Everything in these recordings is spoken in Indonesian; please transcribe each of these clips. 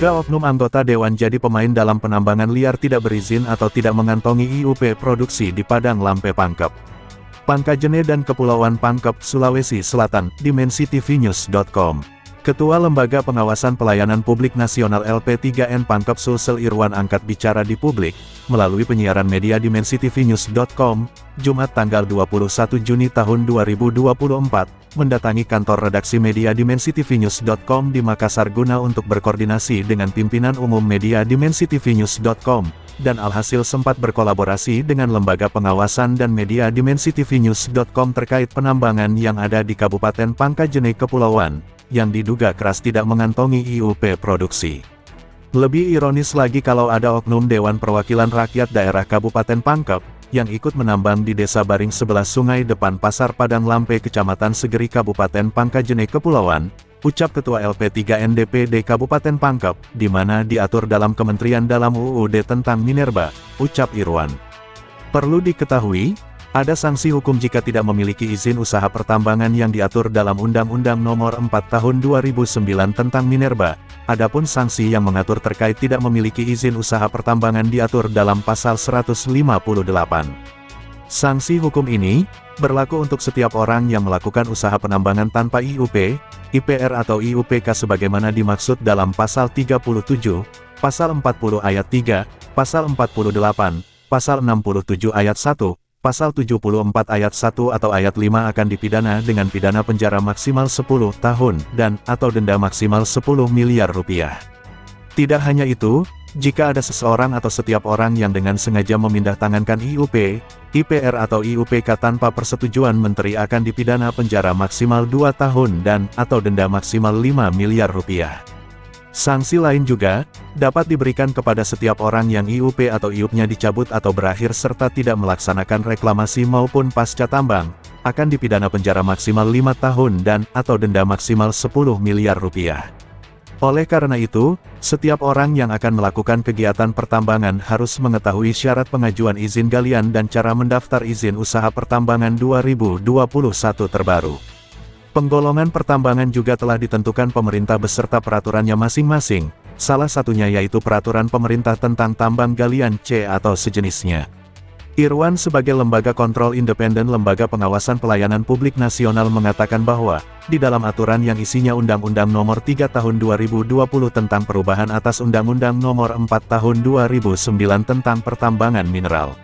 Diduga oknum anggota dewan jadi pemain dalam penambangan liar tidak berizin atau tidak mengantongi IUP produksi di Padang Lampe Pangkep, Pangkajene dan Kepulauan Pangkep, Sulawesi Selatan, dimensitv-news.com. Ketua Lembaga Pengawasan Pelayanan Publik Nasional LP3N Pangkep Sulsel Irwan angkat bicara di publik, melalui penyiaran media dimensitv-news.com, Jumat tanggal 21 Juni tahun 2024, mendatangi kantor redaksi media dimensitv-news.com di Makassar guna untuk berkoordinasi dengan pimpinan umum media dimensitv-news.com, dan alhasil sempat berkolaborasi dengan Lembaga Pengawasan dan Media dimensitv-news.com terkait penambangan yang ada di Kabupaten Pangkajene Kepulauan, yang diduga keras tidak mengantongi IUP produksi. Lebih ironis lagi kalau ada oknum Dewan Perwakilan Rakyat Daerah Kabupaten Pangkep, yang ikut menambang di Desa Baring sebelah sungai depan Pasar Padang Lampe Kecamatan Segeri Kabupaten Pangkajene Kepulauan, ucap Ketua LP3N DPD Kabupaten Pangkep, di mana diatur dalam Kementerian Dalam UUD tentang Minerba, ucap Irwan. Perlu diketahui, ada sanksi hukum jika tidak memiliki izin usaha pertambangan yang diatur dalam Undang-Undang Nomor 4 Tahun 2009 tentang Minerba. Adapun sanksi yang mengatur terkait tidak memiliki izin usaha pertambangan diatur dalam Pasal 158. Sanksi hukum ini berlaku untuk setiap orang yang melakukan usaha penambangan tanpa IUP, IPR atau IUPK sebagaimana dimaksud dalam Pasal 37, Pasal 40 Ayat 3, Pasal 48, Pasal 67 Ayat 1, Pasal 74 Ayat 1 atau Ayat 5 akan dipidana dengan pidana penjara maksimal 10 tahun dan atau denda maksimal 10 miliar rupiah. Tidak hanya itu, jika ada seseorang atau setiap orang yang dengan sengaja memindahtangankan IUP, IPR atau IUPK tanpa persetujuan menteri akan dipidana penjara maksimal 2 tahun dan atau denda maksimal 5 miliar rupiah. Sanksi lain juga dapat diberikan kepada setiap orang yang IUP atau IUP-nya dicabut atau berakhir serta tidak melaksanakan reklamasi maupun pasca tambang, akan dipidana penjara maksimal 5 tahun dan atau denda maksimal 10 miliar rupiah. Oleh karena itu, setiap orang yang akan melakukan kegiatan pertambangan harus mengetahui syarat pengajuan izin galian dan cara mendaftar izin usaha pertambangan 2021 terbaru. Penggolongan pertambangan juga telah ditentukan pemerintah beserta peraturannya masing-masing, salah satunya yaitu Peraturan Pemerintah tentang Tambang Galian C atau sejenisnya. Irwan sebagai lembaga kontrol independen Lembaga Pengawasan Pelayanan Publik Nasional mengatakan bahwa, di dalam aturan yang isinya Undang-Undang Nomor 3 Tahun 2020 tentang perubahan atas Undang-Undang Nomor 4 Tahun 2009 tentang pertambangan mineral.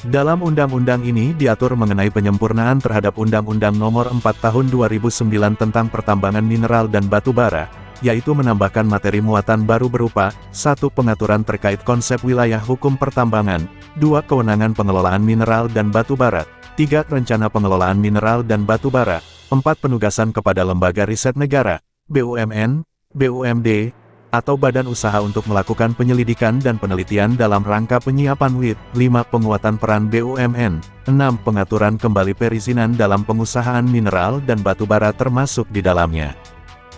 Dalam undang-undang ini diatur mengenai penyempurnaan terhadap Undang-Undang Nomor 4 Tahun 2009 tentang pertambangan mineral dan batu bara, yaitu menambahkan materi muatan baru berupa 1. Pengaturan terkait konsep wilayah hukum pertambangan, 2. Kewenangan pengelolaan mineral dan batu bara, 3. Rencana pengelolaan mineral dan batu bara, 4. Penugasan kepada lembaga riset negara, BUMN, BUMD, atau badan usaha untuk melakukan penyelidikan dan penelitian dalam rangka penyiapan WIT, 5. Penguatan peran BUMN, 6. Pengaturan kembali perizinan dalam pengusahaan mineral dan batu bara termasuk di dalamnya.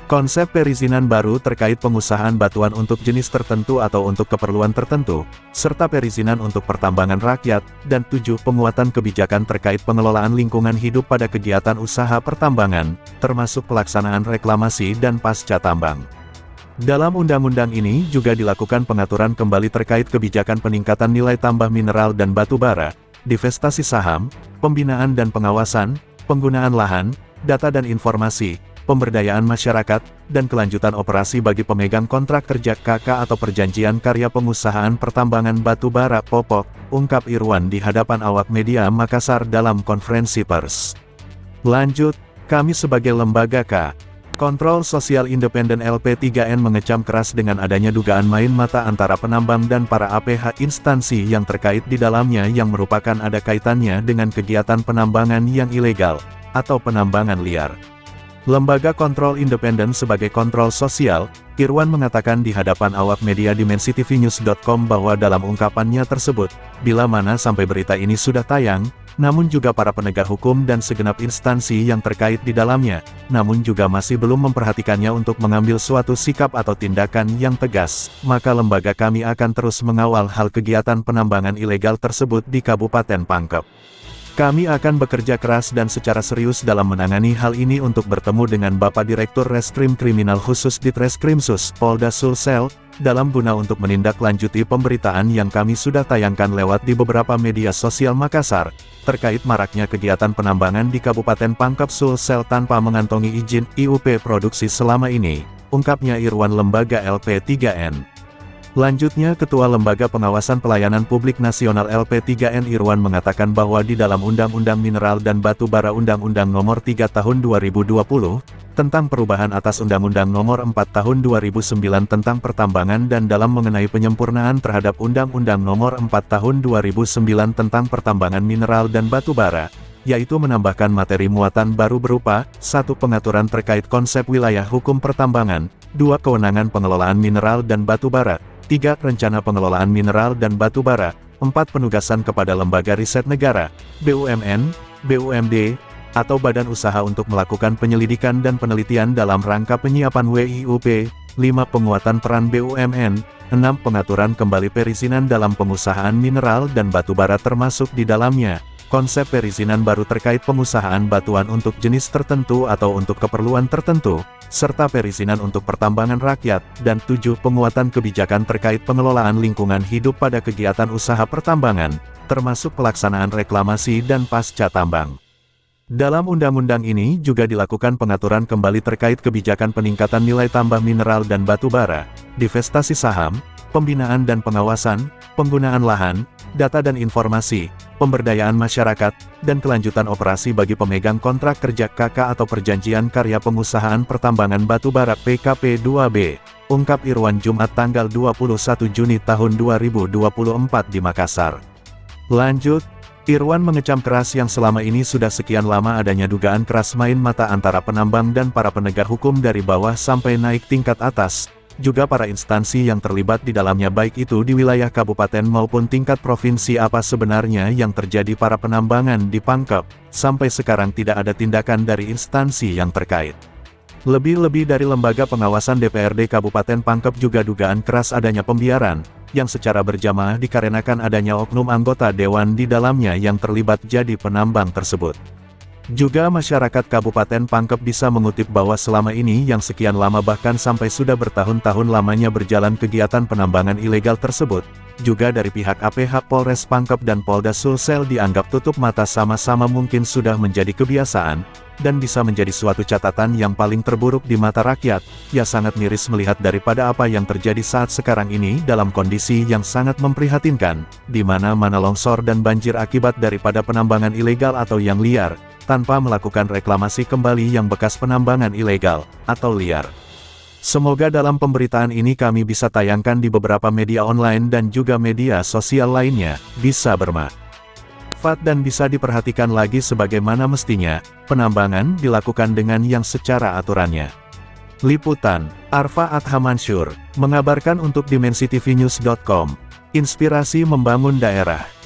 Konsep perizinan baru terkait pengusahaan batuan untuk jenis tertentu atau untuk keperluan tertentu, serta perizinan untuk pertambangan rakyat, dan 7. Penguatan kebijakan terkait pengelolaan lingkungan hidup pada kegiatan usaha pertambangan, termasuk pelaksanaan reklamasi dan pasca tambang. Dalam undang-undang ini juga dilakukan pengaturan kembali terkait kebijakan peningkatan nilai tambah mineral dan batu bara, divestasi saham, pembinaan dan pengawasan, penggunaan lahan, data dan informasi, pemberdayaan masyarakat, dan kelanjutan operasi bagi pemegang kontrak kerja KK atau perjanjian karya pengusahaan pertambangan batu bara (POPOK), ungkap Irwan di hadapan awak media Makassar dalam konferensi pers. Lanjut, kami sebagai lembaga Kontrol Sosial Independen LP3N mengecam keras dengan adanya dugaan main mata antara penambang dan para APH instansi yang terkait di dalamnya yang merupakan ada kaitannya dengan kegiatan penambangan yang ilegal, atau penambangan liar. Lembaga Kontrol Independen sebagai kontrol sosial, Irwan mengatakan di hadapan awak media dimensitv-news.com bahwa dalam ungkapannya tersebut, bila mana sampai berita ini sudah tayang, namun juga para penegak hukum dan segenap instansi yang terkait di dalamnya, namun juga masih belum memperhatikannya untuk mengambil suatu sikap atau tindakan yang tegas, maka lembaga kami akan terus mengawal hal kegiatan penambangan ilegal tersebut di Kabupaten Pangkep. Kami akan bekerja keras dan secara serius dalam menangani hal ini untuk bertemu dengan Bapak Direktur Reskrim Kriminal Khusus Ditreskrimsus Polda Sulsel, dalam guna untuk menindaklanjuti pemberitaan yang kami sudah tayangkan lewat di beberapa media sosial Makassar, terkait maraknya kegiatan penambangan di Kabupaten Pangkep Sulsel tanpa mengantongi izin IUP produksi selama ini, ungkapnya Irwan Lembaga LP3N. Lanjutnya Ketua Lembaga Pengawasan Pelayanan Publik Nasional LP3N Irwan mengatakan bahwa di dalam Undang-Undang Mineral dan Batu Bara Undang-Undang Nomor 3 Tahun 2020, tentang perubahan atas Undang-Undang Nomor 4 Tahun 2009 tentang pertambangan dan dalam mengenai penyempurnaan terhadap Undang-Undang Nomor 4 Tahun 2009 tentang pertambangan mineral dan batu bara, yaitu menambahkan materi muatan baru berupa, 1. Pengaturan terkait konsep wilayah hukum pertambangan, 2. Kewenangan pengelolaan mineral dan batu bara, 3. Rencana pengelolaan mineral dan batu bara, 4. Penugasan kepada lembaga riset negara, BUMN, BUMD, atau badan usaha untuk melakukan penyelidikan dan penelitian dalam rangka penyiapan WIUP, 5. Penguatan peran BUMN, 6. Pengaturan kembali perizinan dalam pengusahaan mineral dan batu bara termasuk di dalamnya, konsep perizinan baru terkait pengusahaan batuan untuk jenis tertentu atau untuk keperluan tertentu, serta perizinan untuk pertambangan rakyat, dan 7. Penguatan kebijakan terkait pengelolaan lingkungan hidup pada kegiatan usaha pertambangan, termasuk pelaksanaan reklamasi dan pasca tambang. Dalam undang-undang ini juga dilakukan pengaturan kembali terkait kebijakan peningkatan nilai tambah mineral dan batu bara, divestasi saham, pembinaan dan pengawasan, penggunaan lahan, data dan informasi, pemberdayaan masyarakat, dan kelanjutan operasi bagi pemegang kontrak kerja KK atau perjanjian karya pengusahaan pertambangan batu bara PKP2B, ungkap Irwan Jumat tanggal 21 Juni tahun 2024 di Makassar. Lanjut, Irwan mengecam keras yang selama ini sudah sekian lama adanya dugaan keras main mata antara penambang dan para penegak hukum dari bawah sampai naik tingkat atas, juga para instansi yang terlibat di dalamnya baik itu di wilayah kabupaten maupun tingkat provinsi. Apa sebenarnya yang terjadi para penambangan di Pangkep, sampai sekarang tidak ada tindakan dari instansi yang terkait. Lebih-lebih dari lembaga pengawasan DPRD Kabupaten Pangkep juga dugaan keras adanya pembiaran, yang secara berjamaah dikarenakan adanya oknum anggota dewan di dalamnya yang terlibat jadi penambang tersebut. Juga masyarakat Kabupaten Pangkep bisa mengutip bahwa selama ini yang sekian lama bahkan sampai sudah bertahun-tahun lamanya berjalan kegiatan penambangan ilegal tersebut, juga dari pihak APH Polres Pangkep dan Polda Sulsel dianggap tutup mata sama-sama mungkin sudah menjadi kebiasaan, dan bisa menjadi suatu catatan yang paling terburuk di mata rakyat. Ya sangat miris melihat daripada apa yang terjadi saat sekarang ini dalam kondisi yang sangat memprihatinkan, di mana-mana longsor dan banjir akibat daripada penambangan ilegal atau yang liar, tanpa melakukan reklamasi kembali yang bekas penambangan ilegal, atau liar. Semoga dalam pemberitaan ini kami bisa tayangkan di beberapa media online dan juga media sosial lainnya, bisa bermanfaat dan bisa diperhatikan lagi sebagaimana mestinya, penambangan dilakukan dengan yang secara aturannya. Liputan, Arfa Adhamansur, mengabarkan untuk dimensitv-news.com, inspirasi membangun daerah.